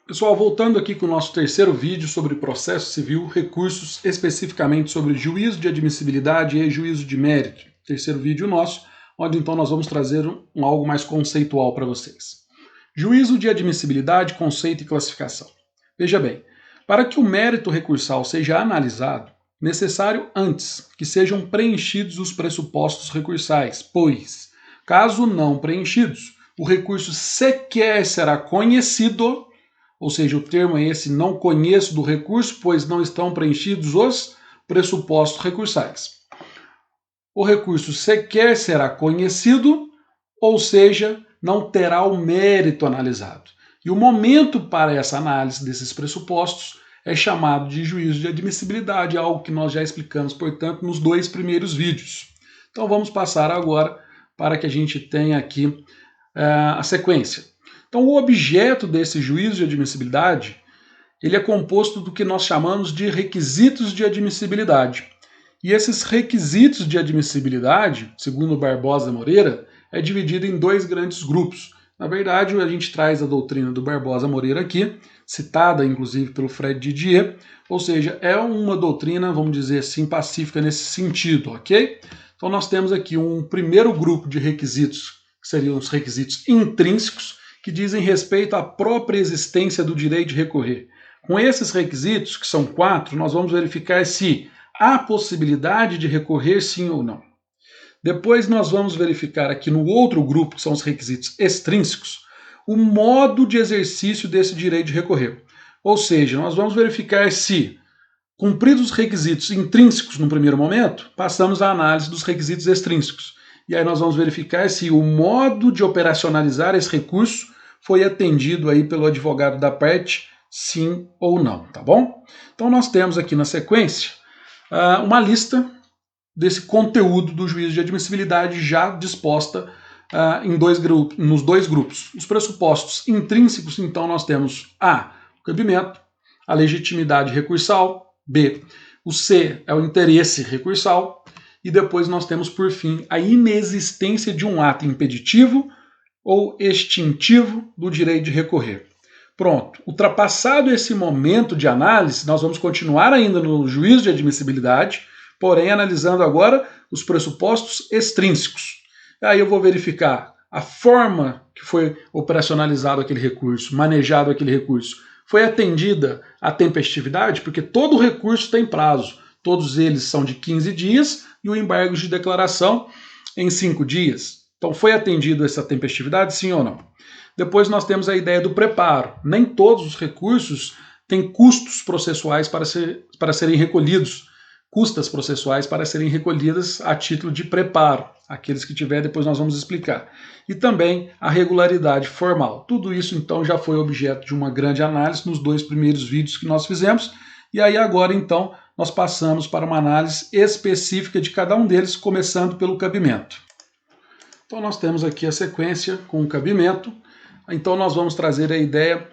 Pessoal, voltando aqui com o nosso terceiro vídeo sobre processo civil, recursos, especificamente sobre juízo de admissibilidade e juízo de mérito. Terceiro vídeo nosso, onde então nós vamos trazer algo mais conceitual para vocês. Juízo de admissibilidade, conceito e classificação. Veja bem, para que o mérito recursal seja analisado, necessário antes que sejam preenchidos os pressupostos recursais, pois, caso não preenchidos, o recurso sequer será conhecido. Ou seja, o termo é esse, não conheço do recurso, pois não estão preenchidos os pressupostos recursais. O recurso sequer será conhecido, ou seja, não terá o mérito analisado. E o momento para essa análise desses pressupostos é chamado de juízo de admissibilidade, algo que nós já explicamos, portanto, nos dois primeiros vídeos. Então vamos passar agora para que a gente tenha aqui a sequência. Então, o objeto desse juízo de admissibilidade, ele é composto do que nós chamamos de requisitos de admissibilidade. E esses requisitos de admissibilidade, segundo Barbosa Moreira, é dividido em dois grandes grupos. Na verdade, a gente traz a doutrina do Barbosa Moreira aqui, citada inclusive pelo Fred Didier, ou seja, é uma doutrina, vamos dizer assim, pacífica nesse sentido, ok? Então nós temos aqui um primeiro grupo de requisitos, que seriam os requisitos intrínsecos, que dizem respeito à própria existência do direito de recorrer. Com esses requisitos, que são 4, nós vamos verificar se há possibilidade de recorrer sim ou não. Depois nós vamos verificar aqui no outro grupo, que são os requisitos extrínsecos, o modo de exercício desse direito de recorrer. Ou seja, nós vamos verificar se, cumpridos os requisitos intrínsecos no primeiro momento, passamos à análise dos requisitos extrínsecos. E aí nós vamos verificar se o modo de operacionalizar esse recurso foi atendido aí pelo advogado da parte, sim ou não, tá bom? Então nós temos aqui na sequência uma lista desse conteúdo do juízo de admissibilidade já disposta nos dois grupos. Os pressupostos intrínsecos, então nós temos A, o cabimento, a legitimidade recursal, B, o C é o interesse recursal, e depois nós temos, por fim, a inexistência de um ato impeditivo ou extintivo do direito de recorrer. Pronto, ultrapassado esse momento de análise, nós vamos continuar ainda no juízo de admissibilidade, porém analisando agora os pressupostos extrínsecos. Aí eu vou verificar a forma que foi operacionalizado aquele recurso, manejado aquele recurso. Foi atendida a tempestividade? Porque todo recurso tem prazo. Todos eles são de 15 dias e o embargo de declaração em 5 dias. Então foi atendido essa tempestividade, sim ou não? Depois nós temos a ideia do preparo. Nem todos os recursos têm custos processuais para serem recolhidos. Custas processuais para serem recolhidas a título de preparo. Aqueles que tiver, depois nós vamos explicar. E também a regularidade formal. Tudo isso, então, já foi objeto de uma grande análise nos dois primeiros vídeos que nós fizemos. E aí agora, então, nós passamos para uma análise específica de cada um deles, começando pelo cabimento. Então nós temos aqui a sequência com o cabimento. Então nós vamos trazer a ideia.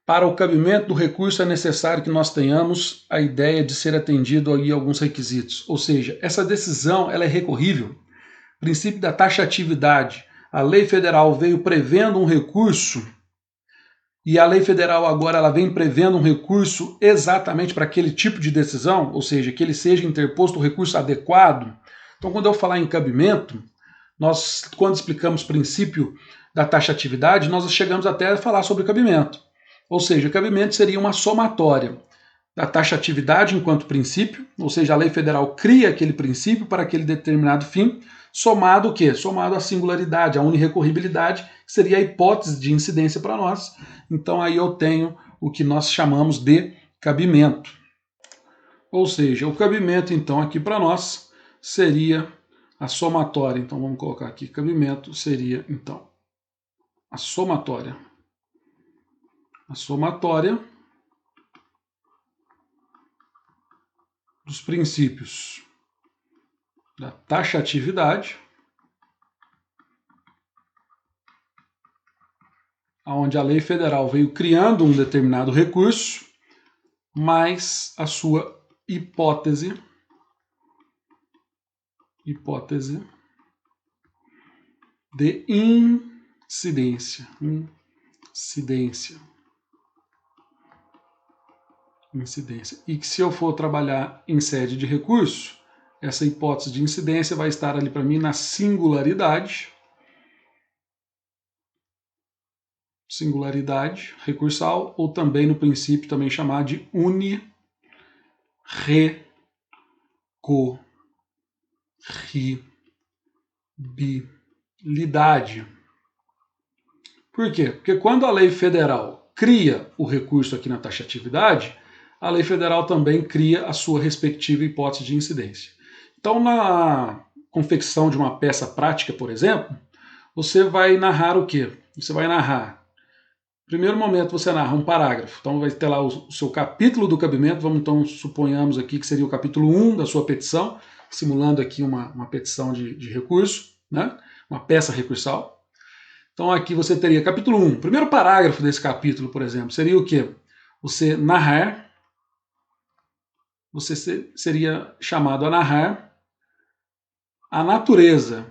Para o cabimento do recurso é necessário que nós tenhamos a ideia de ser atendido aí alguns requisitos. Ou seja, essa decisão ela é recorrível. O princípio da taxatividade. A lei federal veio prevendo um recurso e a lei federal agora ela vem prevendo um recurso exatamente para aquele tipo de decisão, ou seja, que ele seja interposto o recurso adequado. Então, quando eu falar em cabimento, nós, quando explicamos o princípio da taxatividade, nós chegamos até a falar sobre cabimento. Ou seja, o cabimento seria uma somatória da taxatividade enquanto princípio, ou seja, a lei federal cria aquele princípio para aquele determinado fim, somado o quê? Somado à singularidade, à unirrecorribilidade, que seria a hipótese de incidência para nós. Então aí eu tenho o que nós chamamos de cabimento. Ou seja, o cabimento então aqui para nós seria a somatória. Então vamos colocar aqui, cabimento seria então a somatória. A somatória dos princípios da taxatividade, onde a lei federal veio criando um determinado recurso, mais a sua hipótese de incidência. incidência. E que se eu for trabalhar em sede de recurso, essa hipótese de incidência vai estar ali para mim na singularidade. Singularidade recursal, ou também no princípio também chamado de unirrecorribilidade. Por quê? Porque quando a lei federal cria o recurso aqui na taxatividade, a lei federal também cria a sua respectiva hipótese de incidência. Então, na confecção de uma peça prática, por exemplo, você vai narrar o quê? Você vai narrar. No primeiro momento você narra um parágrafo, então vai ter lá o seu capítulo do cabimento, vamos então suponhamos aqui que seria o capítulo 1 da sua petição, simulando aqui uma petição de recurso, né? Uma peça recursal. Então aqui você teria capítulo 1, primeiro parágrafo desse capítulo, por exemplo, seria o quê? Você narrar, você seria chamado a narrar a natureza.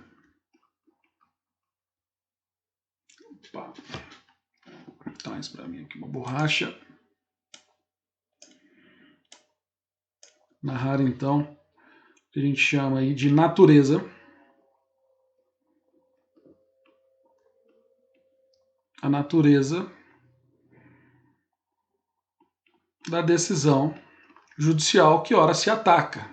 Opa. Traz para mim aqui uma borracha. Narrar então o que a gente chama aí de natureza. A natureza da decisão judicial que ora se ataca.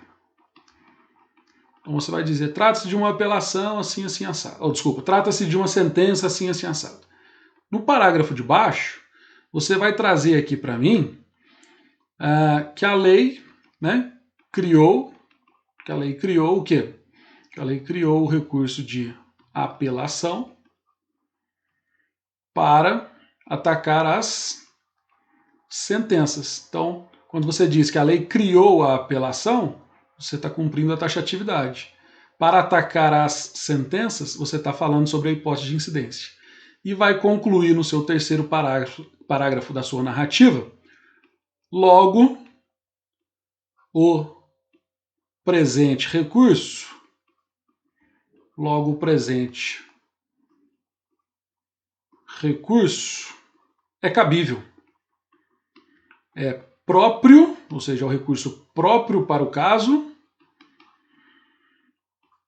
Então você vai dizer, trata-se de uma apelação assim, assim, assado. Ou, desculpa, trata-se de uma sentença assim, assim, assado. No parágrafo de baixo, você vai trazer aqui para mim que a lei, né, criou o quê? Que a lei criou o recurso de apelação para atacar as sentenças. Então, quando você diz que a lei criou a apelação, você está cumprindo a taxatividade. Para atacar as sentenças, você está falando sobre a hipótese de incidência. E vai concluir no seu terceiro parágrafo da sua narrativa, logo, o presente recurso, é cabível. É próprio, ou seja, é o recurso próprio para o caso,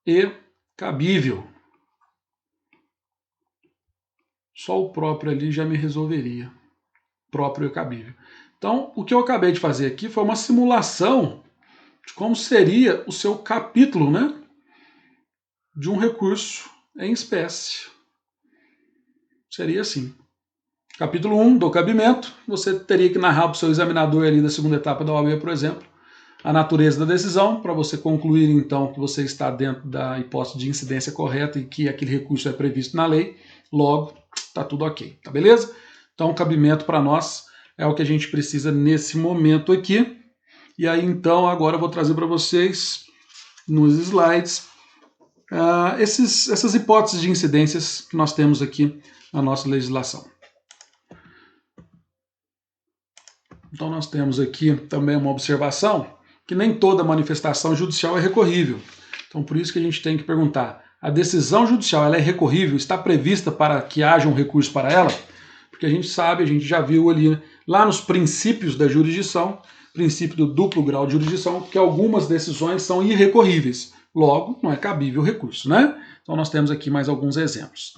e cabível. Só o próprio ali já me resolveria. Próprio e cabível. Então, o que eu acabei de fazer aqui foi uma simulação de como seria o seu capítulo, né, de um recurso em espécie. Seria assim. Capítulo 1 do cabimento, você teria que narrar para o seu examinador ali da segunda etapa da OAB, por exemplo, a natureza da decisão, para você concluir então que você está dentro da hipótese de incidência correta e que aquele recurso é previsto na lei, logo está tudo ok, tá beleza? Então o cabimento para nós é o que a gente precisa nesse momento aqui. E aí então agora eu vou trazer para vocês nos slides essas hipóteses de incidências que nós temos aqui na nossa legislação. Então nós temos aqui também uma observação que nem toda manifestação judicial é recorrível. Então por isso que a gente tem que perguntar, a decisão judicial ela é recorrível? Está prevista para que haja um recurso para ela? Porque a gente sabe, a gente já viu ali, lá nos princípios da jurisdição, princípio do duplo grau de jurisdição, que algumas decisões são irrecorríveis. Logo, não é cabível o recurso, né? Então nós temos aqui mais alguns exemplos.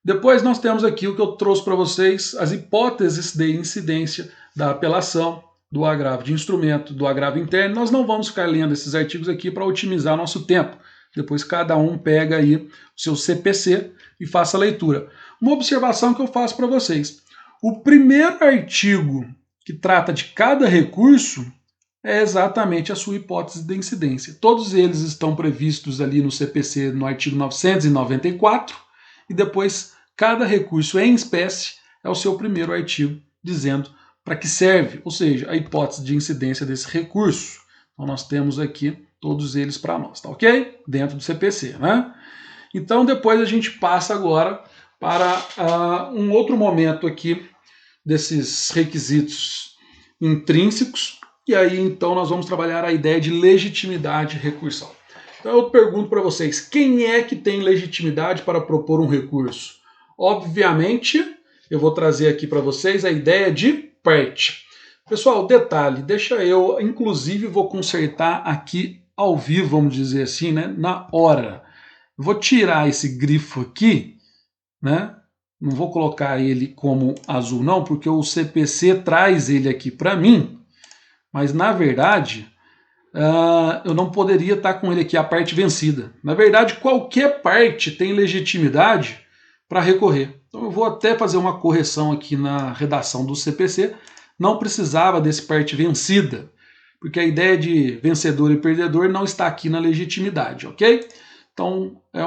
Depois nós temos aqui o que eu trouxe para vocês, as hipóteses de incidência da apelação, do agravo de instrumento, do agravo interno. Nós não vamos ficar lendo esses artigos aqui para otimizar nosso tempo. Depois cada um pega aí o seu CPC e faça a leitura. Uma observação que eu faço para vocês. O primeiro artigo que trata de cada recurso é exatamente a sua hipótese de incidência. Todos eles estão previstos ali no CPC no artigo 994 e depois cada recurso em espécie é o seu primeiro artigo dizendo para que serve, ou seja, a hipótese de incidência desse recurso. Então nós temos aqui todos eles para nós, tá ok? Dentro do CPC, né? Então depois a gente passa agora para um outro momento aqui desses requisitos intrínsecos, e aí então nós vamos trabalhar a ideia de legitimidade recursal. Então eu pergunto para vocês, quem é que tem legitimidade para propor um recurso? Obviamente, eu vou trazer aqui para vocês a ideia de parte. Pessoal, detalhe, deixa eu, inclusive vou consertar aqui ao vivo, vamos dizer assim, né, na hora. Vou tirar esse grifo aqui, né? Não vou colocar ele como azul não, porque o CPC traz ele aqui para mim, mas na verdade eu não poderia estar com ele aqui a parte vencida. Na verdade, qualquer parte tem legitimidade para recorrer. Então eu vou até fazer uma correção aqui na redação do CPC. Não precisava desse parte vencida, porque a ideia de vencedor e perdedor não está aqui na legitimidade, ok? Então é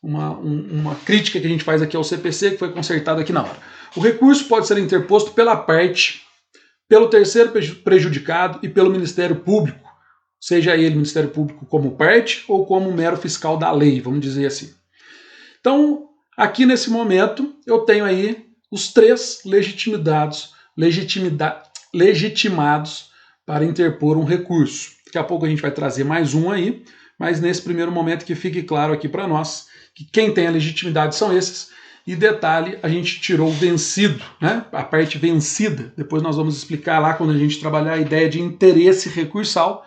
uma crítica que a gente faz aqui ao CPC, que foi consertado aqui na hora. O recurso pode ser interposto pela parte, pelo terceiro prejudicado e pelo Ministério Público, seja ele Ministério Público como parte ou como mero fiscal da lei, vamos dizer assim. Então, aqui nesse momento, eu tenho aí os 3 legitimados para interpor um recurso. Daqui a pouco a gente vai trazer mais um aí, mas nesse primeiro momento que fique claro aqui para nós que quem tem a legitimidade são esses. E detalhe, a gente tirou o vencido, né? A parte vencida. Depois nós vamos explicar lá quando a gente trabalhar a ideia de interesse recursal,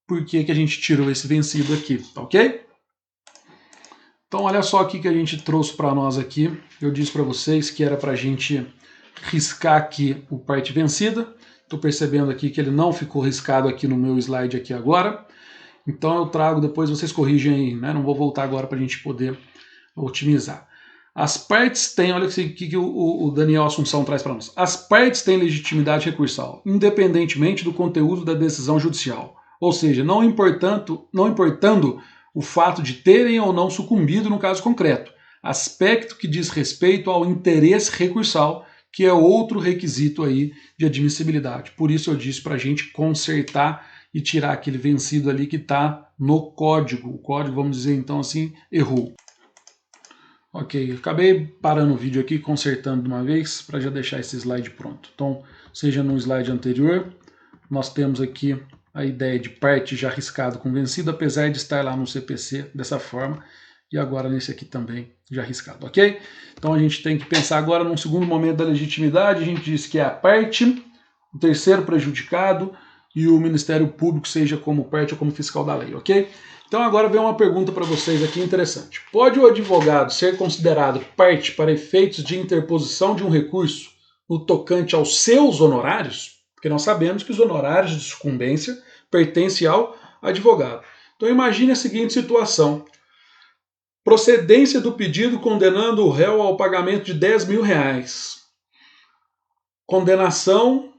por que a gente tirou esse vencido aqui, ok? Então olha só aqui que a gente trouxe para nós aqui. Eu disse para vocês que era para a gente riscar aqui o parte vencida. Estou percebendo aqui que ele não ficou riscado aqui no meu slide aqui agora. Então eu trago, depois vocês corrigem aí, né? Não vou voltar agora para a gente poder otimizar. As partes têm, olha o que o Daniel Assunção traz para nós. As partes têm legitimidade recursal, independentemente do conteúdo da decisão judicial. Ou seja, não importando o fato de terem ou não sucumbido no caso concreto. Aspecto que diz respeito ao interesse recursal, que é outro requisito aí de admissibilidade. Por isso eu disse para a gente consertar e tirar aquele vencido ali que está no código. O código, vamos dizer então assim, errou. Ok, acabei parando o vídeo aqui, consertando de uma vez, para já deixar esse slide pronto. Então, seja no slide anterior, nós temos aqui a ideia de parte já riscado com vencido, apesar de estar lá no CPC dessa forma, e agora nesse aqui também já riscado, ok? Então a gente tem que pensar agora num segundo momento da legitimidade. A gente disse que é a parte, o terceiro prejudicado e o Ministério Público, seja como parte ou como fiscal da lei, ok? Então agora vem uma pergunta para vocês aqui interessante. Pode o advogado ser considerado parte para efeitos de interposição de um recurso no tocante aos seus honorários? Porque nós sabemos que os honorários de sucumbência pertencem ao advogado. Então imagine a seguinte situação. Procedência do pedido condenando o réu ao pagamento de R$10.000. Condenação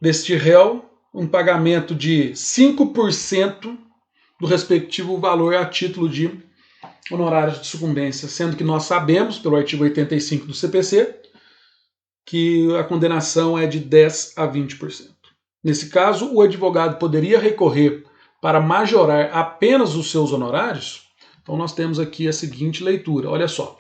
deste réu, um pagamento de 5% do respectivo valor a título de honorários de sucumbência, sendo que nós sabemos, pelo artigo 85 do CPC, que a condenação é de 10% a 20%. Nesse caso, o advogado poderia recorrer para majorar apenas os seus honorários? Então nós temos aqui a seguinte leitura, olha só.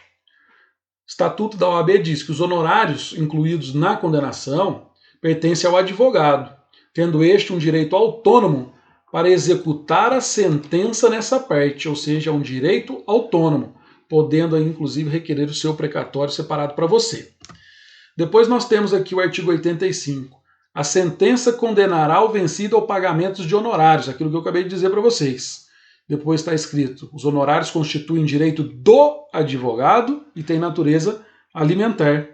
Estatuto da OAB diz que os honorários incluídos na condenação pertencem ao advogado, tendo este um direito autônomo para executar a sentença nessa parte, ou seja, um direito autônomo, podendo aí, inclusive requerer o seu precatório separado para você. Depois nós temos aqui o artigo 85. A sentença condenará o vencido ao pagamento de honorários, aquilo que eu acabei de dizer para vocês. Depois está escrito, os honorários constituem direito do advogado e têm natureza alimentar.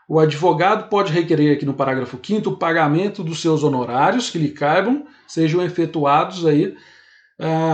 O advogado pode requerer aqui no parágrafo 5º o pagamento dos seus honorários que lhe caibam, sejam efetuados aí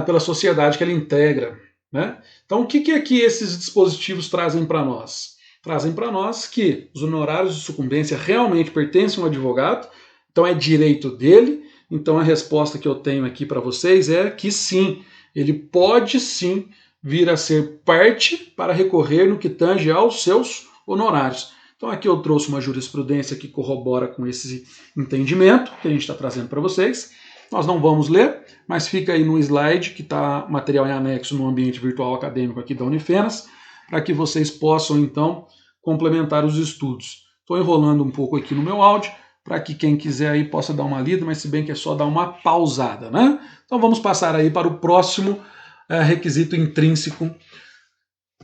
pela sociedade que ele integra, né? Então o que aqui esses dispositivos trazem para nós? Trazem para nós que os honorários de sucumbência realmente pertencem ao advogado, então é direito dele. Então a resposta que eu tenho aqui para vocês é que sim, ele pode sim vir a ser parte para recorrer no que tange aos seus honorários. Então aqui eu trouxe uma jurisprudência que corrobora com esse entendimento que a gente está trazendo para vocês. Nós não vamos ler, mas fica aí no slide que está material em anexo no ambiente virtual acadêmico aqui da Unifenas, para que vocês possam então complementar os estudos. Estou enrolando um pouco aqui no meu áudio, para que quem quiser aí possa dar uma lida, mas se bem que é só dar uma pausada, né? Então vamos passar aí para o próximo requisito intrínseco,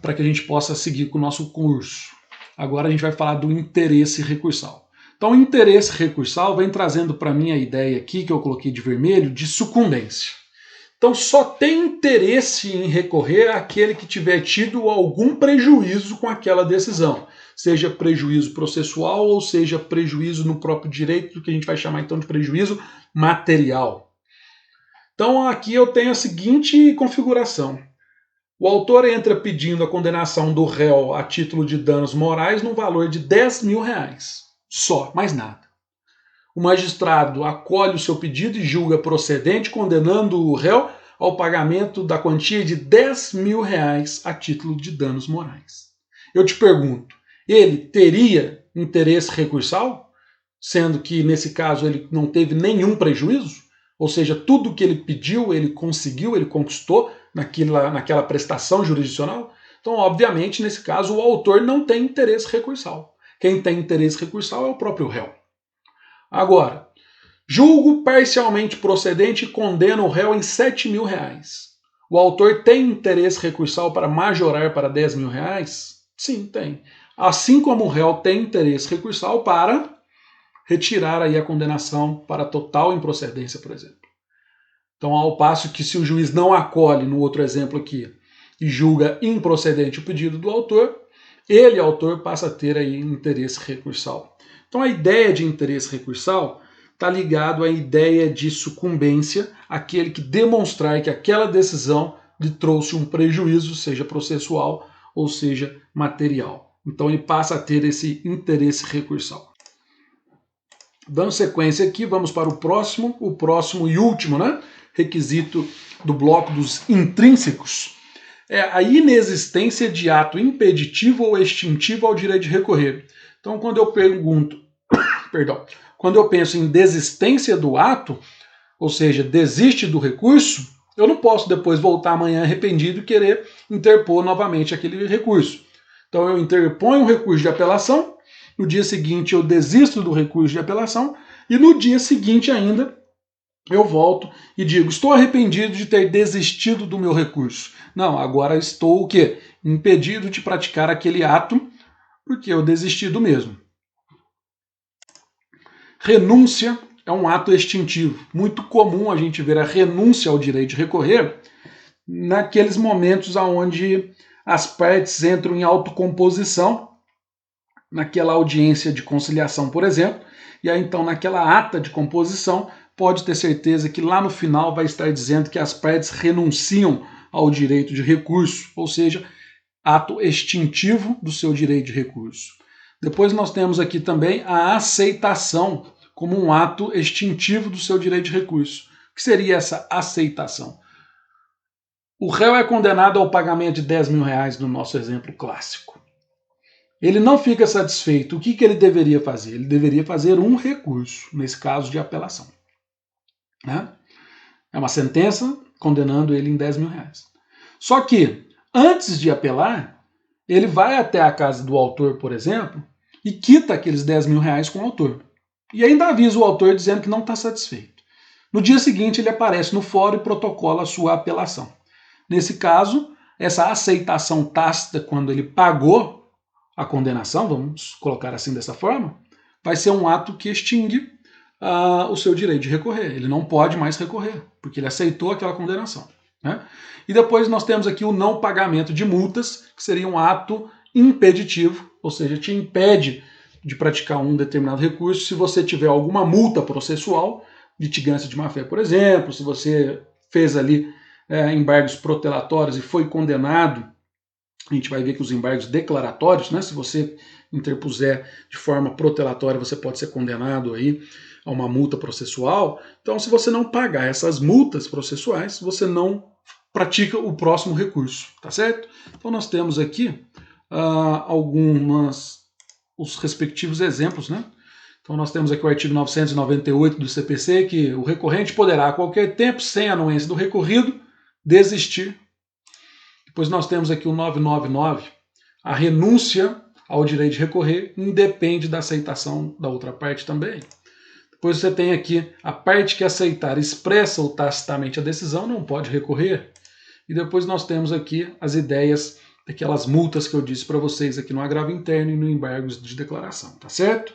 para que a gente possa seguir com o nosso curso. Agora a gente vai falar do interesse recursal. Então, o interesse recursal vem trazendo para mim a ideia aqui, que eu coloquei de vermelho, de sucumbência. Então, só tem interesse em recorrer aquele que tiver tido algum prejuízo com aquela decisão, seja prejuízo processual ou seja prejuízo no próprio direito, que a gente vai chamar então de prejuízo material. Então, aqui eu tenho a seguinte configuração. O autor entra pedindo a condenação do réu a título de danos morais no valor de R$10.000. Só, mais nada. O magistrado acolhe o seu pedido e julga procedente, condenando o réu ao pagamento da quantia de R$10.000 a título de danos morais. Eu te pergunto, ele teria interesse recursal, sendo que nesse caso ele não teve nenhum prejuízo? Ou seja, tudo que ele pediu, ele conseguiu, ele conquistou naquela prestação jurisdicional? Então, obviamente, nesse caso, o autor não tem interesse recursal. Quem tem interesse recursal é o próprio réu. Agora, julgo parcialmente procedente e condeno o réu em R$7.000. O autor tem interesse recursal para majorar para R$10.000? Sim, tem. Assim como o réu tem interesse recursal para retirar aí a condenação para total improcedência, por exemplo. Então, ao passo que se o juiz não acolhe, no outro exemplo aqui, e julga improcedente o pedido do autor, ele, autor, passa a ter aí interesse recursal. Então, a ideia de interesse recursal está ligado à ideia de sucumbência, aquele que demonstrar que aquela decisão lhe trouxe um prejuízo, seja processual ou seja material. Então, ele passa a ter esse interesse recursal. Dando sequência aqui, vamos para o próximo e último, né? Requisito do bloco dos intrínsecos. É a inexistência de ato impeditivo ou extintivo ao direito de recorrer. Então, quando eu quando eu penso em desistência do ato, ou seja, desiste do recurso, eu não posso depois voltar amanhã arrependido e querer interpor novamente aquele recurso. Então, eu interponho um recurso de apelação, no dia seguinte eu desisto do recurso de apelação e no dia seguinte ainda eu volto e digo, estou arrependido de ter desistido do meu recurso. Não, agora estou o quê? Impedido de praticar aquele ato porque eu desisti do mesmo. Renúncia é um ato extintivo. Muito comum a gente ver a renúncia ao direito de recorrer naqueles momentos onde as partes entram em autocomposição, naquela audiência de conciliação, por exemplo, e aí então naquela ata de composição pode ter certeza que lá no final vai estar dizendo que as partes renunciam ao direito de recurso, ou seja, ato extintivo do seu direito de recurso. Depois nós temos aqui também a aceitação como um ato extintivo do seu direito de recurso. O que seria essa aceitação? O réu é condenado ao pagamento de R$10.000 no nosso exemplo clássico. Ele não fica satisfeito. O que ele deveria fazer? Ele deveria fazer um recurso, nesse caso de apelação. Né? É uma sentença condenando ele em R$10.000. Só que, antes de apelar, ele vai até a casa do autor, por exemplo, e quita aqueles R$10.000 com o autor. E ainda avisa o autor dizendo que não está satisfeito. No dia seguinte, ele aparece no fórum e protocola a sua apelação. Nesse caso, essa aceitação tácita, quando ele pagou a condenação, vamos colocar assim dessa forma, vai ser um ato que extingue o seu direito de recorrer. Ele não pode mais recorrer, porque ele aceitou aquela condenação. Né? E depois nós temos aqui o não pagamento de multas, que seria um ato impeditivo, ou seja, te impede de praticar um determinado recurso se você tiver alguma multa processual, litigância de má-fé, por exemplo, se você fez ali embargos protelatórios e foi condenado, a gente vai ver que os embargos declaratórios, né, se você interpuser de forma protelatória, você pode ser condenado aí a uma multa processual. Então, se você não pagar essas multas processuais, você não pratica o próximo recurso, tá certo? Então, nós temos aqui os respectivos exemplos, né? Então, nós temos aqui o artigo 998 do CPC, que o recorrente poderá, a qualquer tempo, sem anuência do recorrido, desistir. Depois nós temos aqui o 999, a renúncia ao direito de recorrer independe da aceitação da outra parte também. Depois você tem aqui a parte que aceitar expressa ou tacitamente a decisão não pode recorrer. E depois nós temos aqui as ideias daquelas multas que eu disse para vocês aqui no agravo interno e no embargos de declaração, tá certo?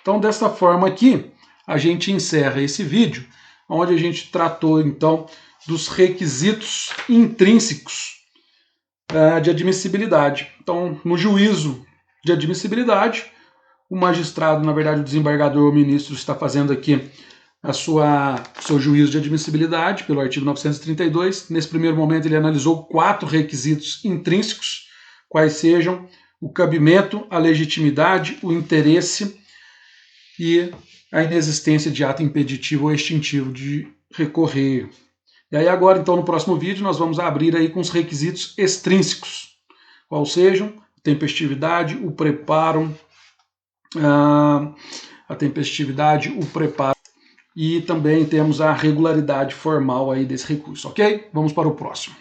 Então, dessa forma aqui, a gente encerra esse vídeo, onde a gente tratou, então, dos requisitos intrínsecos de admissibilidade. Então, no juízo de admissibilidade, o magistrado, na verdade, o desembargador ou o ministro está fazendo aqui seu juízo de admissibilidade pelo artigo 932. Nesse primeiro momento, ele analisou 4 requisitos intrínsecos, quais sejam o cabimento, a legitimidade, o interesse e a inexistência de ato impeditivo ou extintivo de recorrer. E aí agora, então, no próximo vídeo, nós vamos abrir aí com os requisitos extrínsecos, qual sejam a tempestividade, o preparo, e também temos a regularidade formal aí desse recurso, ok? Vamos para o próximo.